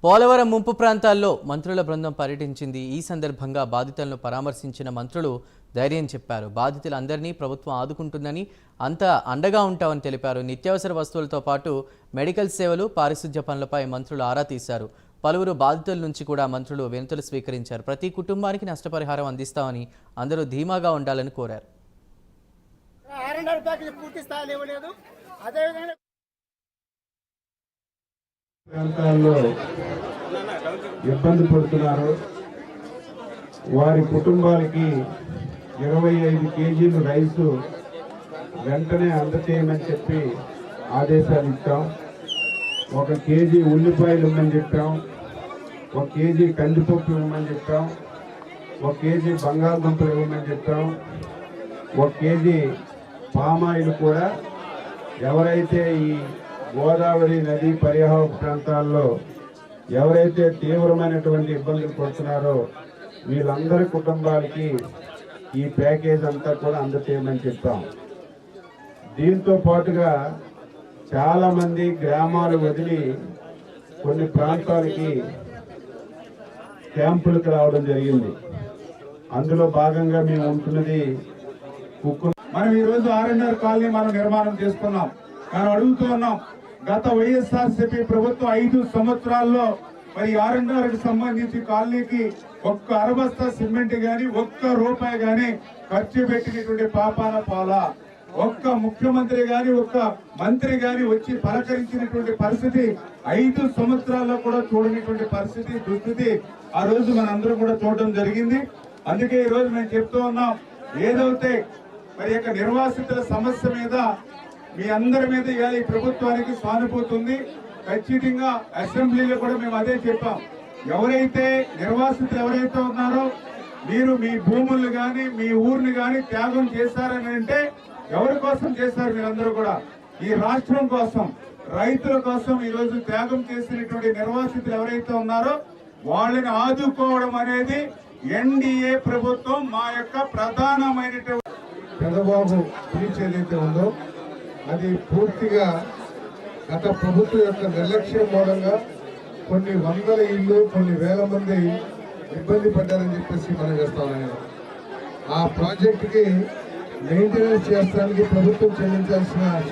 పోలవరం ముంపు ప్రాంతాల్లో మంత్రుల బృందం పర్యటించింది. ఈ సందర్భంగా బాధితులను పరామర్శించిన మంత్రులు ధైర్యం చెప్పారు. బాధితులందరినీ ప్రభుత్వం ఆదుకుంటుందని, అంతా అండగా ఉంటామని తెలిపారు. నిత్యావసర వస్తువులతో పాటు మెడికల్ సేవలు, పారిశుధ్య పనులపై మంత్రులు ఆరా తీశారు. పలువురు బాధితుల నుంచి కూడా మంత్రులు వినతులు స్వీకరించారు. ప్రతి కుటుంబానికి నష్టపరిహారం అందిస్తామని, అందరూ ధీమాగా ఉండాలని కోరారు. ప్రాంతాల్లో ఇబ్బంది పడుతున్నారు. వారి కుటుంబాలకి 25 కేజీలు రైసు వెంటనే అందచేయమని చెప్పి ఆదేశాలు ఇచ్చాం. 1 కేజీ ఉల్లిపాయలు ఇవ్వమని చెప్పాం. 1 కేజీ కందిపప్పు ఇవ్వమని చెప్పాం. 1 కేజీ బంగాళదుంపలు ఇవ్వమని చెప్పాం. 1 కేజీ పామాయిల్ కూడా ఎవరైతే ఈ గోదావరి నది పరివాహక ప్రాంతాల్లో ఎవరైతే తీవ్రమైనటువంటి ఇబ్బందులు పడుతున్నారో వీళ్ళందరి కుటుంబాలకి ఈ ప్యాకేజ్ అంతా కూడా అందచేయమని చెప్పాం. దీంతో పాటుగా చాలామంది గ్రామాలు వదిలి కొన్ని ప్రాంతాలకి క్యాంపులకు రావడం జరిగింది. అందులో భాగంగా మేము ఉంటున్నది మనం ఈరోజు ఆర్ఎన్ఆర్ కాలనీ మనం నిర్మాణం చేసుకున్నాం. మనం అడుగుతూ ఉన్నాం, గత వైఎస్ఆర్సీపీ ప్రభుత్వం 5 సంవత్సరాల్లో మరి ఆర్ఎన్ఆర్కి సంబంధించి కాలనీకి 1 అరబస్తా సిమెంట్ గాని 1 రూపాయి గాని ఖర్చు పెట్టినటువంటి పాపాన పాలా. 1 ముఖ్యమంత్రి గాని 1 మంత్రి గాని వచ్చి పలకరించినటువంటి పరిస్థితి 5 సంవత్సరాల్లో కూడా చూడనటువంటి పరిస్థితి, దుస్థితి ఆ రోజు మనందరం కూడా చూడడం జరిగింది. అందుకే ఈ రోజు మేము చెప్తూ ఉన్నాం, ఏదైతే మరి యొక్క నిర్వాసితుల సమస్య మీద మీ అందరి మీద ఇవాళ ఈ ప్రభుత్వానికి సానుభూతి ఉంది. ఖచ్చితంగా అసెంబ్లీలో కూడా మేము అదే చెప్పాం. ఎవరైతే నిర్వాసితులు ఎవరైతే ఉన్నారో మీరు మీ భూములు కానీ మీ ఊరిని కానీ త్యాగం చేశారని అంటే ఎవరి కోసం చేశారు? మీరందరూ కూడా ఈ రాష్ట్రం కోసం, రైతుల కోసం ఈరోజు త్యాగం చేసినటువంటి నిర్వాసితులు ఎవరైతే ఉన్నారో వాళ్ళని ఆదుకోవడం అనేది ఎన్డీఏ ప్రభుత్వం మా యొక్క ప్రధానమైనటువంటి చంద్రబాబు పిలిచి ఏదైతే ఉందో అది పూర్తిగా గత ప్రభుత్వం యొక్క నిర్లక్ష్యం మూలంగా కొన్ని వందల ఇళ్ళు, కొన్ని వేల మంది ఇబ్బంది పడ్డారని చెప్పేసి మనం చేస్తాం. ఆ ప్రాజెక్టుకి మెయింటెనెన్స్ చేయడానికి ప్రభుత్వం చెల్లించాల్సిన